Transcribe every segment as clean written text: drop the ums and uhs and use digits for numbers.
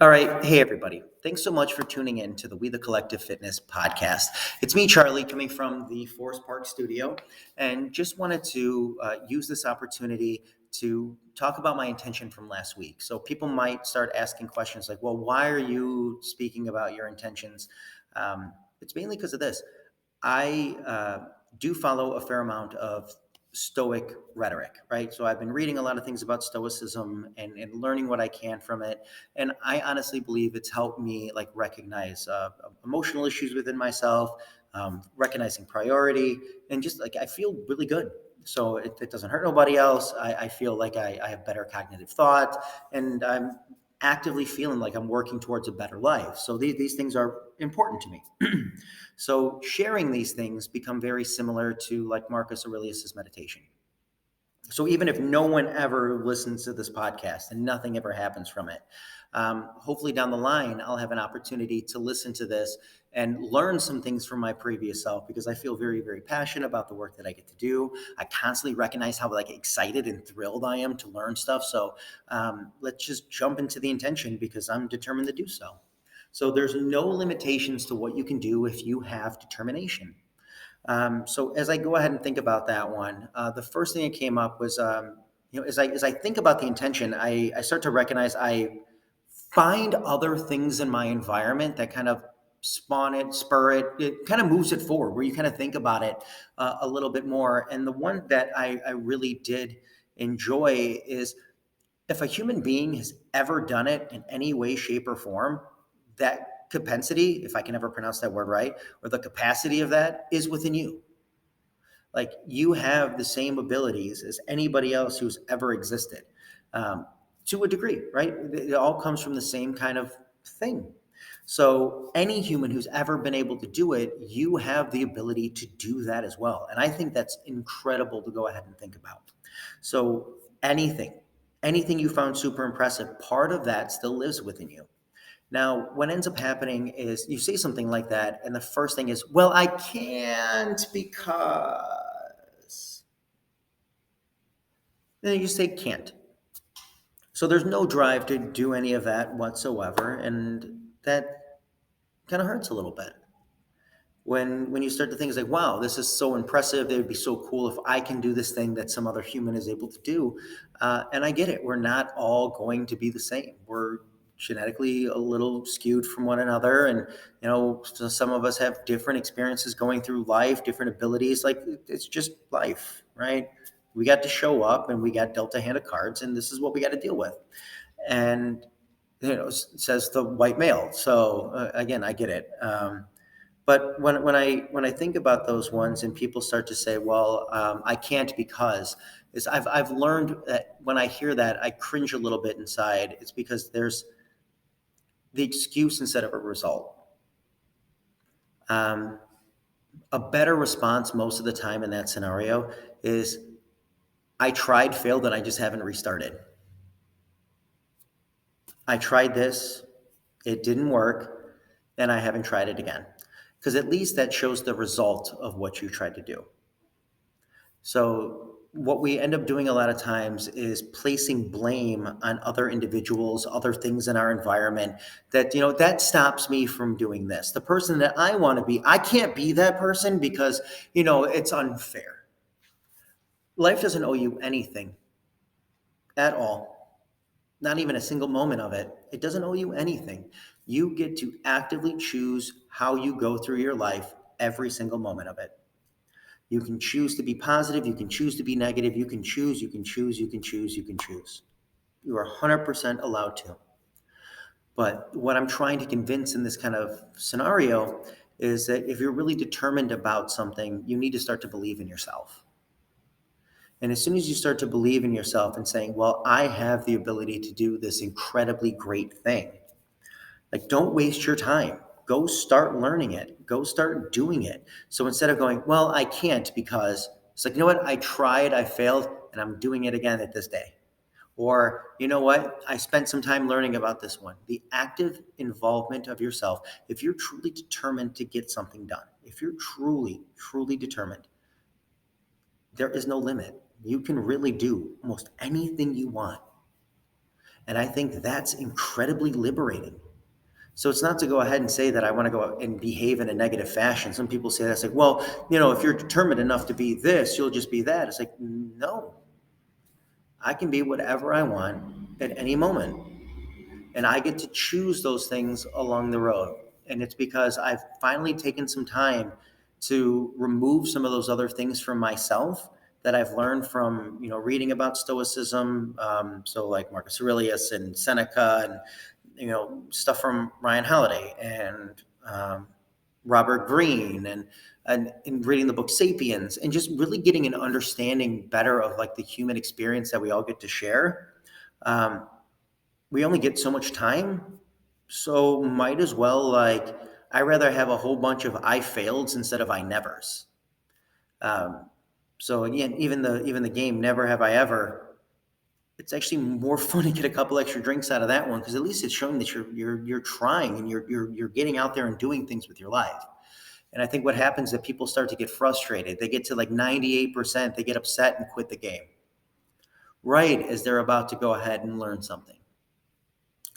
All right. Hey, everybody. Thanks so much for tuning in to the We the Collective Fitness podcast. It's me, Charlie, coming from the Forest Park studio, and just wanted to use this opportunity to talk about my intention from last week. So people might start asking questions like, well, why are you speaking about your intentions? It's mainly because of this. I do follow a fair amount of Stoic rhetoric, right? So I've been reading a lot of things about Stoicism and learning what I can from it. And I honestly believe it's helped me like recognize emotional issues within myself, recognizing priority, and just like I feel really good. So it doesn't hurt nobody else. I feel like I have better cognitive thought, and I'm actively feeling like I'm working towards a better life. So these things are important to me. So sharing these things become very similar to like Marcus Aurelius's meditation. So even if no one ever listens to this podcast and nothing ever happens from it, hopefully down the line I'll have an opportunity to listen to this and learn some things from my previous self because I feel very, very passionate about the work that I get to do. I constantly recognize how like excited and thrilled I am to learn stuff. So let's just jump into the intention because I'm determined to do so. So there's no limitations to what you can do if you have determination. So as I go ahead and think about that one, the first thing that came up was, as I think about the intention, I start to recognize I find other things in my environment that kind of spawn it, spur it, it kind of moves it forward, where you kind of think about it a little bit more. And the one that I really did enjoy is if a human being has ever done it in any way, shape, or form, that propensity, if I can ever pronounce that word right, or the capacity of that is within you. Like you have the same abilities as anybody else who's ever existed, um, to a degree, right? It all comes from the same kind of thing. So any human who's ever been able to do it, you have the ability to do that as well. And I think that's incredible to go ahead and think about. So anything you found super impressive, part of that still lives within you. Now, what ends up happening is you say something like that, and the first thing is, well, I can't because. Then you say can't. So there's no drive to do any of that whatsoever, and that kind of hurts a little bit. When you start to think it's like, wow, this is so impressive. It would be so cool if I can do this thing that some other human is able to do. And I get it. We're not all going to be the same. We're genetically a little skewed from one another, and so some of us have different experiences going through life, different abilities. Like it's just life, right? We got to show up, and we got dealt a hand of cards, and this is what we got to deal with. And says the white male. So again, I get it. But when I think about those ones and people start to say, "Well, I can't because," is I've learned that when I hear that, I cringe a little bit inside. It's because there's the excuse instead of a result. Um, a better response most of the time in that scenario is, "I tried, failed, and I just haven't restarted. I tried this, it didn't work, and I haven't tried it again." Because at least that shows the result of what you tried to do. So what we end up doing a lot of times is placing blame on other individuals, other things in our environment that, that stops me from doing this. The person that I want to be, I can't be that person because, it's unfair. Life doesn't owe you anything at all, not even a single moment of it. It doesn't owe you anything. You get to actively choose how you go through your life every single moment of it. You can choose to be positive. You can choose to be negative. You can choose, you can choose, you can choose, you can choose. You are 100% allowed to. But what I'm trying to convince in this kind of scenario is that if you're really determined about something, you need to start to believe in yourself. And as soon as you start to believe in yourself and saying, well, I have the ability to do this incredibly great thing, like, don't waste your time. Go start learning it. Go start doing it. So instead of going, well, I can't because it's like, you know what? I tried, I failed, and I'm doing it again at this day. Or, you know what? I spent some time learning about this one. The active involvement of yourself. If you're truly determined to get something done, if you're truly, truly determined, there is no limit. You can really do almost anything you want. And I think that's incredibly liberating. So it's not to go ahead and say that I want to go out and behave in a negative fashion. Some people say that's like, well, if you're determined enough to be this, you'll just be that. It's like, no, I can be whatever I want at any moment. And I get to choose those things along the road. And it's because I've finally taken some time to remove some of those other things from myself that I've learned from, reading about Stoicism. So like Marcus Aurelius and Seneca and, stuff from Ryan Holiday and Robert Greene and in reading the book Sapiens and just really getting an understanding better of like the human experience that we all get to share. We only get so much time, so might as well like I rather have a whole bunch of I faileds instead of I nevers. So again, even the game Never Have I Ever, it's actually more fun to get a couple extra drinks out of that one because at least it's showing that you're trying and you're getting out there and doing things with your life. And I think what happens is that people start to get frustrated. They get to like 98%, they get upset and quit the game right as they're about to go ahead and learn something.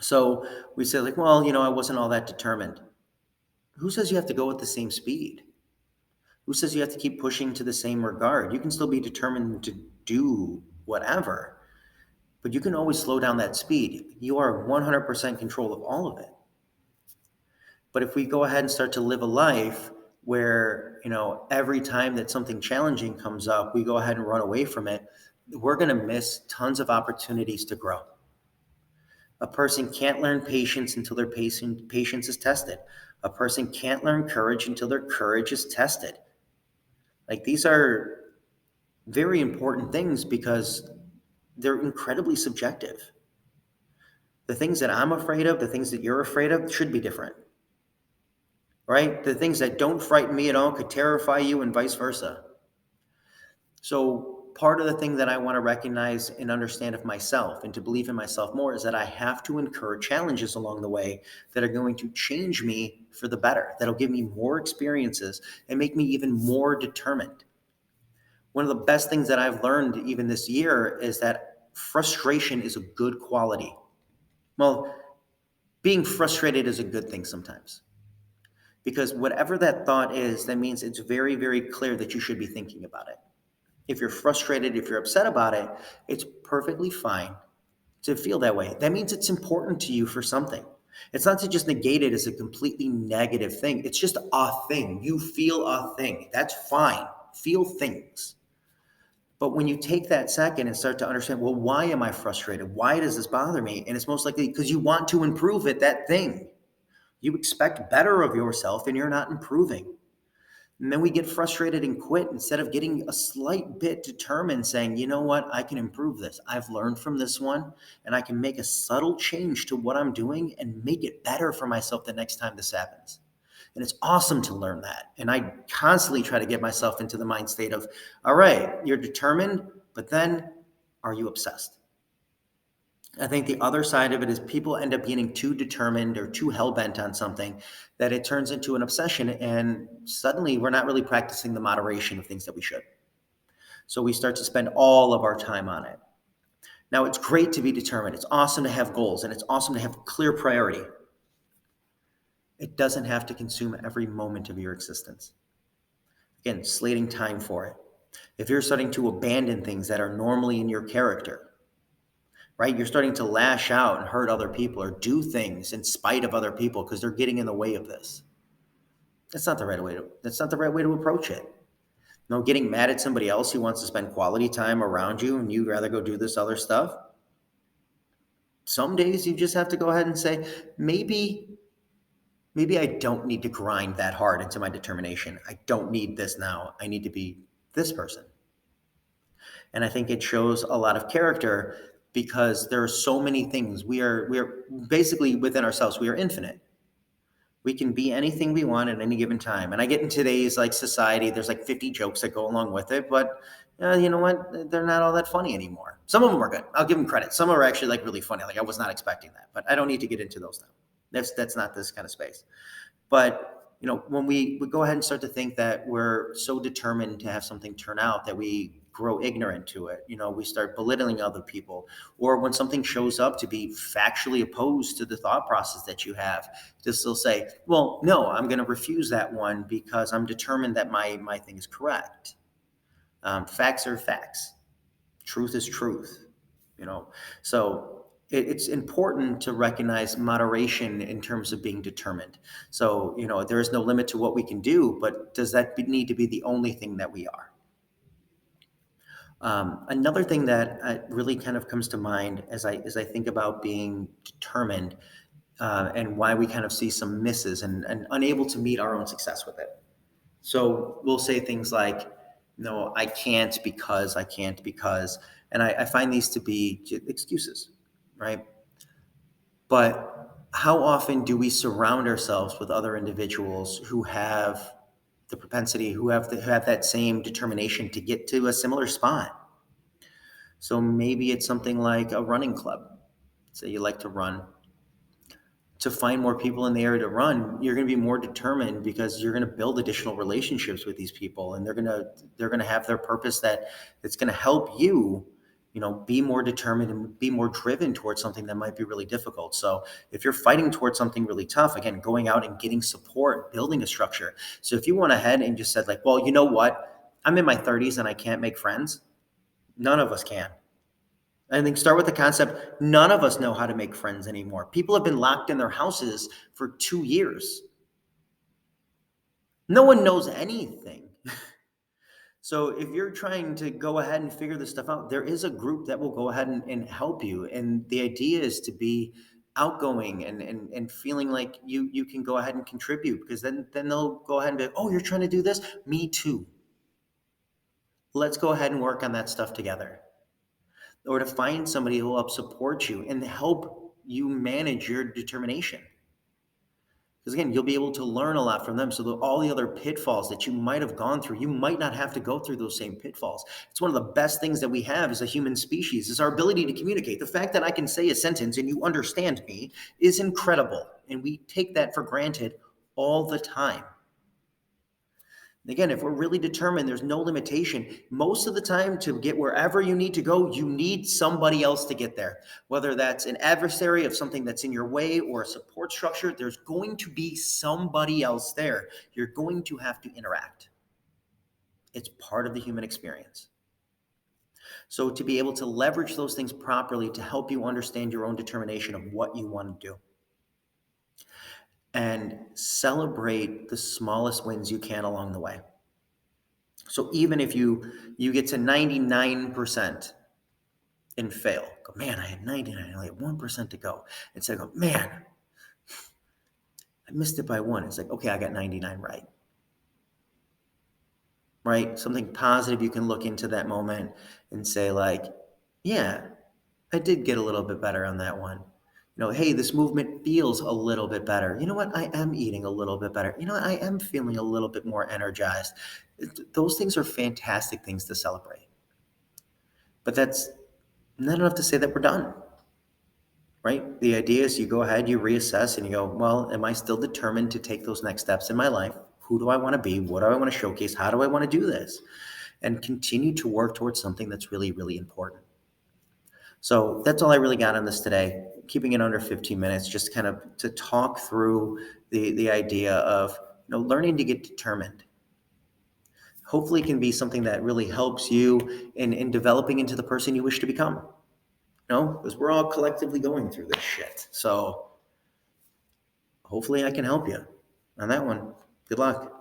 So we say like, well, I wasn't all that determined. Who says you have to go at the same speed? Who says you have to keep pushing to the same regard? You can still be determined to do whatever, but you can always slow down that speed. You are 100% control of all of it. But if we go ahead and start to live a life where, every time that something challenging comes up, we go ahead and run away from it, we're going to miss tons of opportunities to grow. A person can't learn patience until their patience is tested. A person can't learn courage until their courage is tested. Like these are very important things because they're incredibly subjective. The things that I'm afraid of, the things that you're afraid of should be different, right? The things that don't frighten me at all could terrify you and vice versa. So part of the thing that I want to recognize and understand of myself and to believe in myself more is that I have to incur challenges along the way that are going to change me for the better, that'll give me more experiences and make me even more determined. One of the best things that I've learned even this year is that frustration is a good quality. Well, being frustrated is a good thing sometimes. Because whatever that thought is, that means it's very, very clear that you should be thinking about it. If you're frustrated, if you're upset about it, it's perfectly fine to feel that way. That means it's important to you for something. It's not to just negate it as a completely negative thing. It's just a thing. You feel a thing. That's fine. Feel things. But when you take that second and start to understand, well, why am I frustrated? Why does this bother me? And it's most likely because you want to improve at that thing. You expect better of yourself and you're not improving. And then we get frustrated and quit instead of getting a slight bit determined, saying, you know what, I can improve this. I've learned from this one and I can make a subtle change to what I'm doing and make it better for myself the next time this happens. And it's awesome to learn that. And I constantly try to get myself into the mind state of, all right, you're determined, but then are you obsessed? I think the other side of it is people end up getting too determined or too hell-bent on something that it turns into an obsession. And suddenly we're not really practicing the moderation of things that we should. So we start to spend all of our time on it. Now, it's great to be determined. It's awesome to have goals and it's awesome to have clear priority. It doesn't have to consume every moment of your existence. Again, slating time for it. If you're starting to abandon things that are normally in your character, right? You're starting to lash out and hurt other people or do things in spite of other people because they're getting in the way of this. That's not the right way to approach it. No, getting mad at somebody else who wants to spend quality time around you and you'd rather go do this other stuff. Some days you just have to go ahead and say, maybe I don't need to grind that hard into my determination. I don't need this now. I need to be this person. And I think it shows a lot of character because there are so many things. We are basically within ourselves. We are infinite. We can be anything we want at any given time. And I get in today's like society, there's like 50 jokes that go along with it, but you know what? They're not all that funny anymore. Some of them are good. I'll give them credit. Some are actually like really funny. Like I was not expecting that, but I don't need to get into those now. That's not this kind of space. But when we go ahead and start to think that we're so determined to have something turn out that we grow ignorant to it. We start belittling other people. Or when something shows up to be factually opposed to the thought process that you have, to still say, well, no, I'm going to refuse that one because I'm determined that my thing is correct. Facts are facts. Truth is truth. So it's important to recognize moderation in terms of being determined. So there is no limit to what we can do, but does that need to be the only thing that we are? Another thing that really kind of comes to mind as I think about being determined, and why we kind of see some misses and unable to meet our own success with it. So we'll say things like, no, I can't because, and I find these to be excuses, right? But how often do we surround ourselves with other individuals who have the propensity, who have that same determination to get to a similar spot? So maybe it's something like a running club. Say you like to run. To find more people in the area to run, you're going to be more determined because you're going to build additional relationships with these people, and they're going to have their purpose that's going to help you, be more determined and be more driven towards something that might be really difficult. So if you're fighting towards something really tough, again, going out and getting support, building a structure. So if you went ahead and just said like, well, you know what, I'm in my 30s and I can't make friends. None of us can. I think start with the concept, none of us know how to make friends anymore. People have been locked in their houses for 2 years. No one knows anything. So if you're trying to go ahead and figure this stuff out, there is a group that will go ahead and help you. And the idea is to be outgoing and feeling like you can go ahead and contribute, because then they'll go ahead and be, oh, you're trying to do this? Me too. Let's go ahead and work on that stuff together. Or to find somebody who will help support you and help you manage your determination. Because again, you'll be able to learn a lot from them. So that all the other pitfalls that you might have gone through, you might not have to go through those same pitfalls. It's one of the best things that we have as a human species, is our ability to communicate. The fact that I can say a sentence and you understand me is incredible. And we take that for granted all the time. Again, if we're really determined, there's no limitation. Most of the time, to get wherever you need to go, you need somebody else to get there. Whether that's an adversary of something that's in your way or a support structure, there's going to be somebody else there. You're going to have to interact. It's part of the human experience. So to be able to leverage those things properly to help you understand your own determination of what you want to do. And celebrate the smallest wins you can along the way. So even if you get to 99% and fail, go, man, I had 99, I only have 1% to go. Instead of go, man, I missed it by 1. It's like, okay, I got 99 right. Right? Something positive you can look into that moment and say like, yeah, I did get a little bit better on that one. Hey, this movement feels a little bit better. You know what? I am eating a little bit better. You know what? I am feeling a little bit more energized. Those things are fantastic things to celebrate. But that's not enough to say that we're done, right? The idea is you go ahead, you reassess, and you go, well, am I still determined to take those next steps in my life? Who do I want to be? What do I want to showcase? How do I want to do this? And continue to work towards something that's really, really important. So that's all I really got on this today, keeping it under 15 minutes, just kind of to talk through the idea of learning to get determined. Hopefully it can be something that really helps you in developing into the person you wish to become. Because we're all collectively going through this shit. So hopefully I can help you on that one. Good luck.